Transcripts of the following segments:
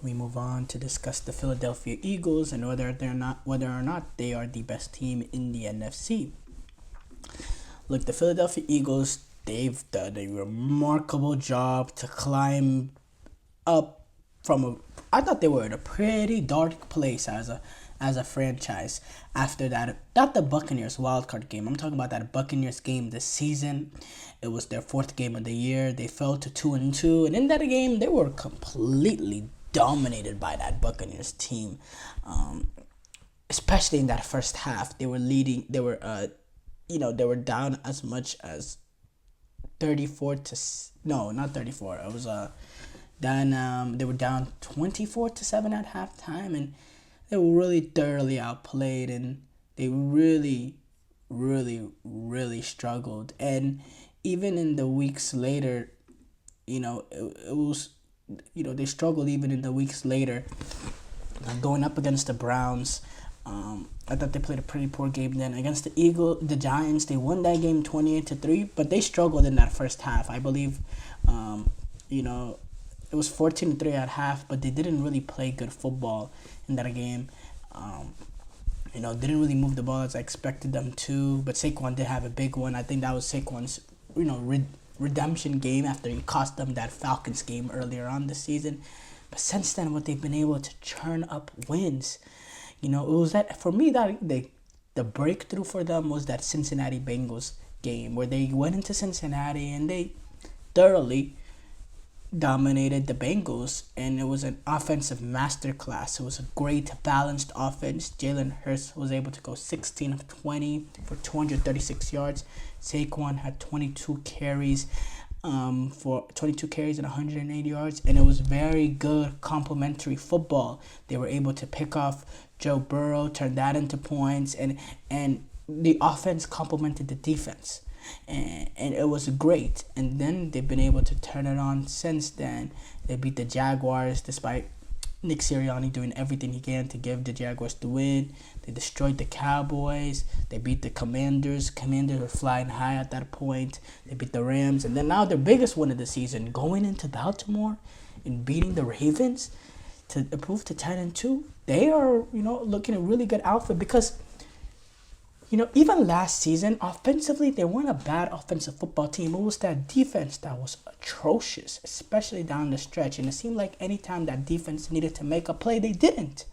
we move on to discuss the Philadelphia Eagles and whether or not they are the best team in the NFC. Look, the Philadelphia Eagles, they've done a remarkable job to climb up from a. I thought they were in a pretty dark place as a franchise after that. Not the Buccaneers wildcard game. I'm talking about that Buccaneers game this season. It was their fourth game of the year. They fell to 2-2, and in that game, they were completely dominated by that Buccaneers team. Especially in that first half, they were leading. They were down as much as 34 to no, not 34. It was down. They were down 24-7 at halftime, and they were really thoroughly outplayed, and they really, really, really struggled. And even in the weeks later, it was, they struggled even in the weeks later, going up against the Browns. I thought they played a pretty poor game then against the Giants. They won that game 28-3, but they struggled in that first half. I believe, it was 14-3 at half, but they didn't really play good football in that game. Didn't really move the ball as I expected them to. But Saquon did have a big one. I think that was Saquon's, redemption game after he cost them that Falcons game earlier on this season. But since then, what they've been able to churn up wins. It was that for me that the breakthrough for them was that Cincinnati Bengals game where they went into Cincinnati and they thoroughly dominated the Bengals, and it was an offensive masterclass. It was a great balanced offense. Jalen Hurts was able to go 16 of 20 for 236 yards. Saquon had 22 carries for 22 carries and 180 yards, and it was very good complementary football. They were able to pick off Joe Burrow, turn that into points, and the offense complemented the defense. And it was great. And then they've been able to turn it on since then. They beat the Jaguars despite Nick Sirianni doing everything he can to give the Jaguars the win. They destroyed the Cowboys. They beat the Commanders. Commanders were flying high at that point. They beat the Rams. And then now their biggest win of the season, going into Baltimore and beating the Ravens to improve to 10-2. They are, looking a really good outfit because even last season, offensively, they weren't a bad offensive football team. It was that defense that was atrocious, especially down the stretch. And it seemed like anytime that defense needed to make a play, they didn't.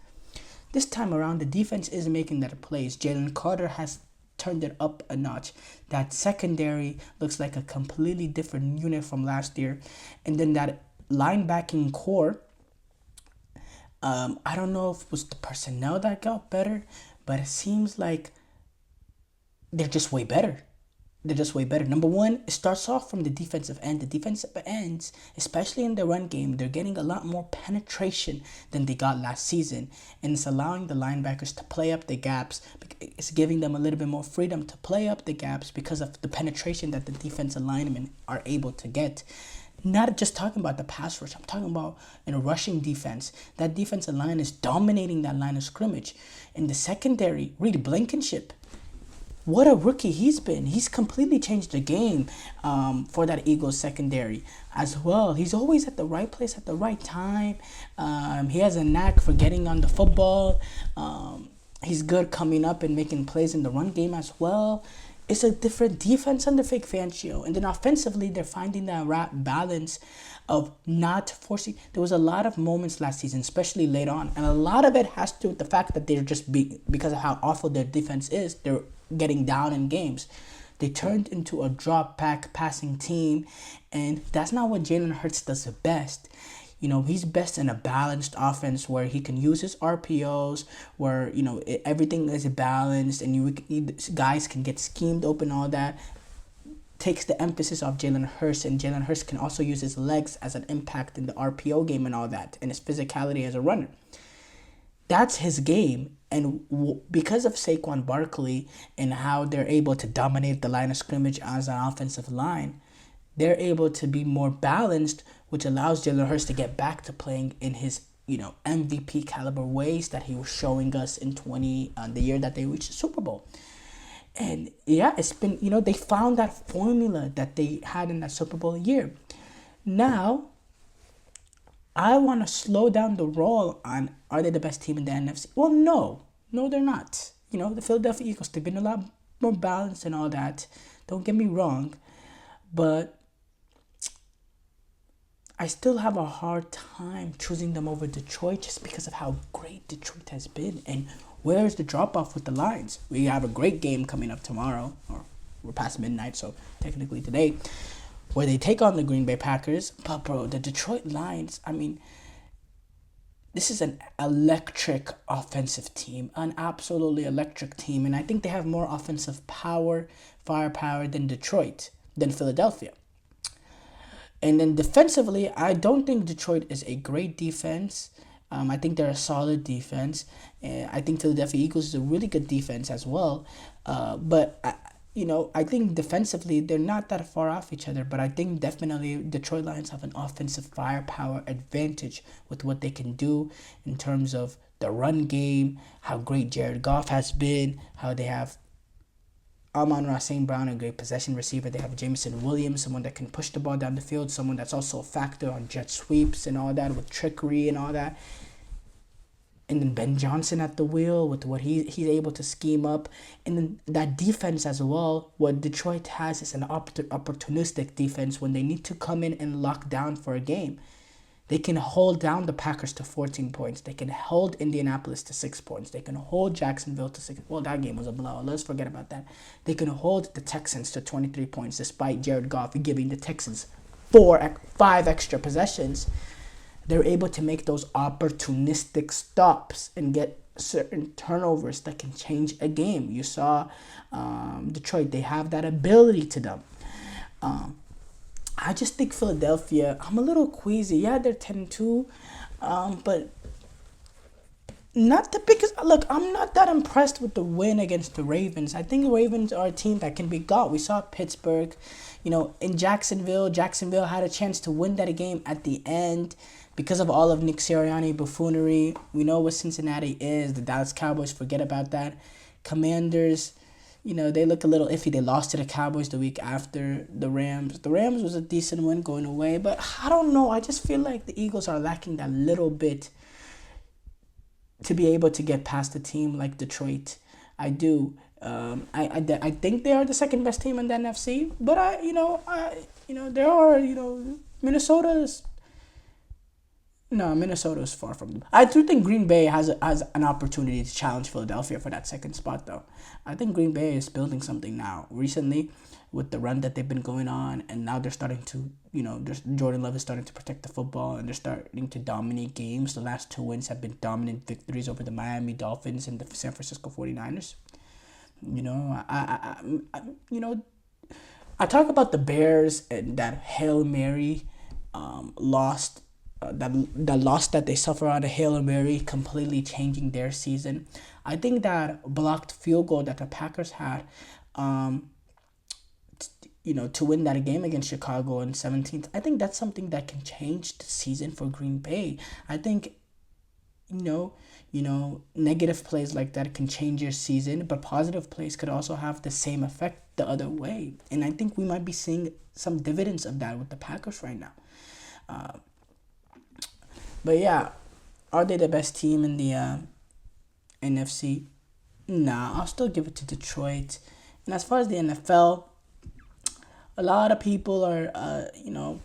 This time around, the defense is making that plays. Jalen Carter has turned it up a notch. That secondary looks like a completely different unit from last year. And then that linebacking core, I don't know if it was the personnel that got better, but it seems like they're just way better. Number one, it starts off from the defensive end. The defensive ends, especially in the run game, they're getting a lot more penetration than they got last season. And it's allowing the linebackers to play up the gaps. It's giving them a little bit more freedom to play up the gaps because of the penetration that the defensive linemen are able to get. Not just talking about the pass rush. I'm talking about in a rushing defense. That defensive line is dominating that line of scrimmage. In the secondary, Reed Blankenship. What a rookie he's been. He's completely changed the game for that Eagles secondary as well. He's always at the right place at the right time. He has a knack for getting on the football. He's good coming up and making plays in the run game as well. It's a different defense under Vic Fangio. And then offensively, they're finding that right balance of not forcing. There was a lot of moments last season, especially late on. And a lot of it has to do with the fact that they're just because of how awful their defense is, they're getting down in games. They turned into a drop back passing team, and that's not what Jalen Hurts does the best. He's best in a balanced offense where he can use his RPOs, where everything is balanced, and guys can get schemed open. All that takes the emphasis off Jalen Hurts, and Jalen Hurts can also use his legs as an impact in the RPO game and all that, and his physicality as a runner. That's his game. And because of Saquon Barkley and how they're able to dominate the line of scrimmage as an offensive line, they're able to be more balanced, which allows Jalen Hurts to get back to playing in his MVP caliber ways that he was showing us in the year that they reached the Super Bowl. And yeah, it's been they found that formula that they had in that Super Bowl year. Now, I want to slow down the roll on are they the best team in the NFC? Well, no. No, they're not. The Philadelphia Eagles, they've been a lot more balanced and all that. Don't get me wrong. But I still have a hard time choosing them over Detroit just because of how great Detroit has been. And where's the drop off with the Lions? We have a great game coming up tomorrow, or we're past midnight, so technically today, where they take on the Green Bay Packers. But, bro, the Detroit Lions, I mean, this is an electric offensive team, an absolutely electric team. And I think they have more offensive firepower than Detroit, than Philadelphia. And then defensively, I don't think Detroit is a great defense. I think they're a solid defense. And I think Philadelphia Eagles is a really good defense as well. But I think defensively, they're not that far off each other. But I think definitely Detroit Lions have an offensive firepower advantage with what they can do in terms of the run game, how great Jared Goff has been, how they have Amon-Ra St. Brown, a great possession receiver. They have Jameson Williams, someone that can push the ball down the field, someone that's also a factor on jet sweeps and all that, with trickery and all that. And then Ben Johnson at the wheel with what he's able to scheme up. And then that defense as well, what Detroit has is an opportunistic defense when they need to come in and lock down for a game. They can hold down the Packers to 14 points. They can hold Indianapolis to 6 points. They can hold Jacksonville to 6. Well, that game was a blowout. Let's forget about that. They can hold the Texans to 23 points despite Jared Goff giving the Texans 5 extra possessions. They're able to make those opportunistic stops and get certain turnovers that can change a game. You saw Detroit. They have that ability to them. I just think Philadelphia, I'm a little queasy. Yeah, they're 10-2, but not the biggest. Look, I'm not that impressed with the win against the Ravens. I think the Ravens are a team that can be got. We saw Pittsburgh, in Jacksonville. Jacksonville had a chance to win that game at the end because of all of Nick Sirianni buffoonery. We know what Cincinnati is. The Dallas Cowboys, forget about that. Commanders, they look a little iffy. They lost to the Cowboys the week after the Rams. The Rams was a decent win going away, but I don't know. I just feel like the Eagles are lacking that little bit to be able to get past a team like Detroit. I do. I think they are the second best team in the NFC, but there are Minnesota's. No, Minnesota is far from them. I do think Green Bay has an opportunity to challenge Philadelphia for that second spot, though. I think Green Bay is building something now. Recently, with the run that they've been going on, and now they're starting to, Jordan Love is starting to protect the football, and they're starting to dominate games. The last 2 wins have been dominant victories over the Miami Dolphins and the San Francisco 49ers. I talk about the Bears and that Hail Mary lost. The loss that they suffer on a Hail Mary completely changing their season. I think that blocked field goal that the Packers had, to win that game against Chicago in 17th, I think that's something that can change the season for Green Bay. I think, negative plays like that can change your season, but positive plays could also have the same effect the other way. And I think we might be seeing some dividends of that with the Packers right now. But yeah, are they the best team in the NFC? Nah, I'll still give it to Detroit. And as far as the NFL, a lot of people are,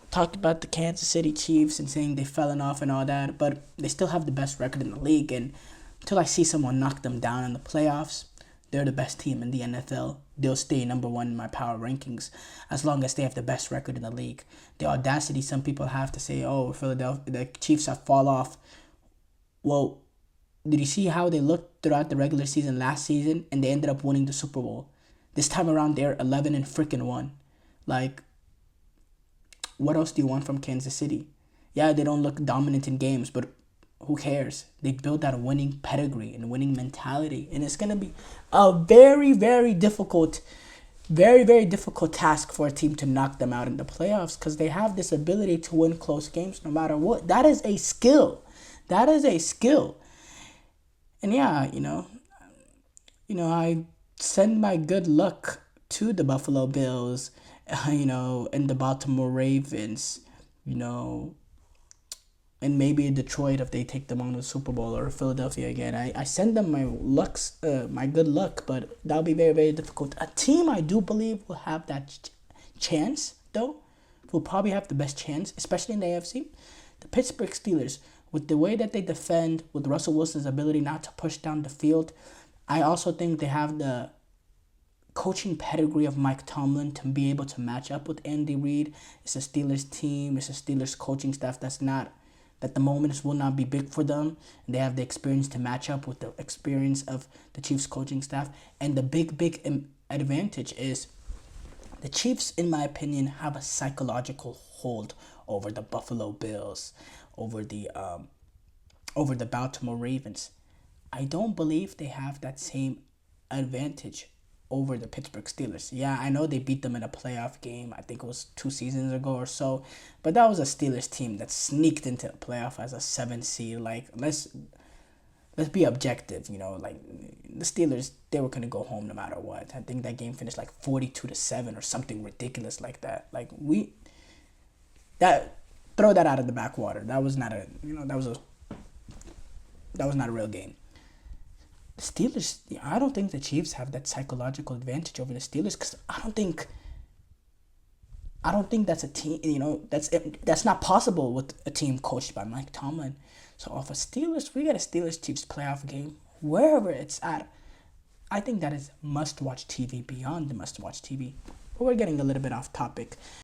talking about the Kansas City Chiefs and saying they've fallen off and all that, but they still have the best record in the league. And until I see someone knock them down in the playoffs, they're the best team in the NFL. They'll stay number one in my power rankings as long as they have the best record in the league. The audacity some people have to say, oh, Philadelphia, the Chiefs have fall off. Well, did you see how they looked throughout the regular season last season, and they ended up winning the Super Bowl? This time around, they're 11-1. Like, what else do you want from Kansas City? Yeah, they don't look dominant in games, but who cares? They built that winning pedigree and winning mentality. And it's going to be a very, very difficult task for a team to knock them out in the playoffs because they have this ability to win close games no matter what. That is a skill. And yeah, I send my good luck to the Buffalo Bills, and the Baltimore Ravens, and maybe Detroit if they take them on the Super Bowl, or Philadelphia again. I send them my good luck, but that'll be very, very difficult. A team I do believe will have that chance though, will probably have the best chance, especially in the AFC. The Pittsburgh Steelers, with the way that they defend, with Russell Wilson's ability not to push down the field, I also think they have the coaching pedigree of Mike Tomlin to be able to match up with Andy Reid. It's a Steelers team, it's a Steelers coaching staff that the moments will not be big for them. And they have the experience to match up with the experience of the Chiefs coaching staff. And the big advantage is the Chiefs, in my opinion, have a psychological hold over the Buffalo Bills, over the Baltimore Ravens. I don't believe they have that same advantage over the Pittsburgh Steelers. Yeah, I know they beat them in a playoff game. I think it was 2 seasons ago or so, but that was a Steelers team that sneaked into the playoff as a 7 seed. Like, let's be objective. Like the Steelers, they were gonna go home no matter what. I think that game finished like 42-7 or something ridiculous like that. Like throw that out of the backwater. That was not a real game. The Steelers, I don't think the Chiefs have that psychological advantage over the Steelers, because I don't think that's a team. That's not possible with a team coached by Mike Tomlin. So if we get a Steelers Chiefs playoff game, wherever it's at, I think that is must watch TV beyond the must watch TV. But we're getting a little bit off topic.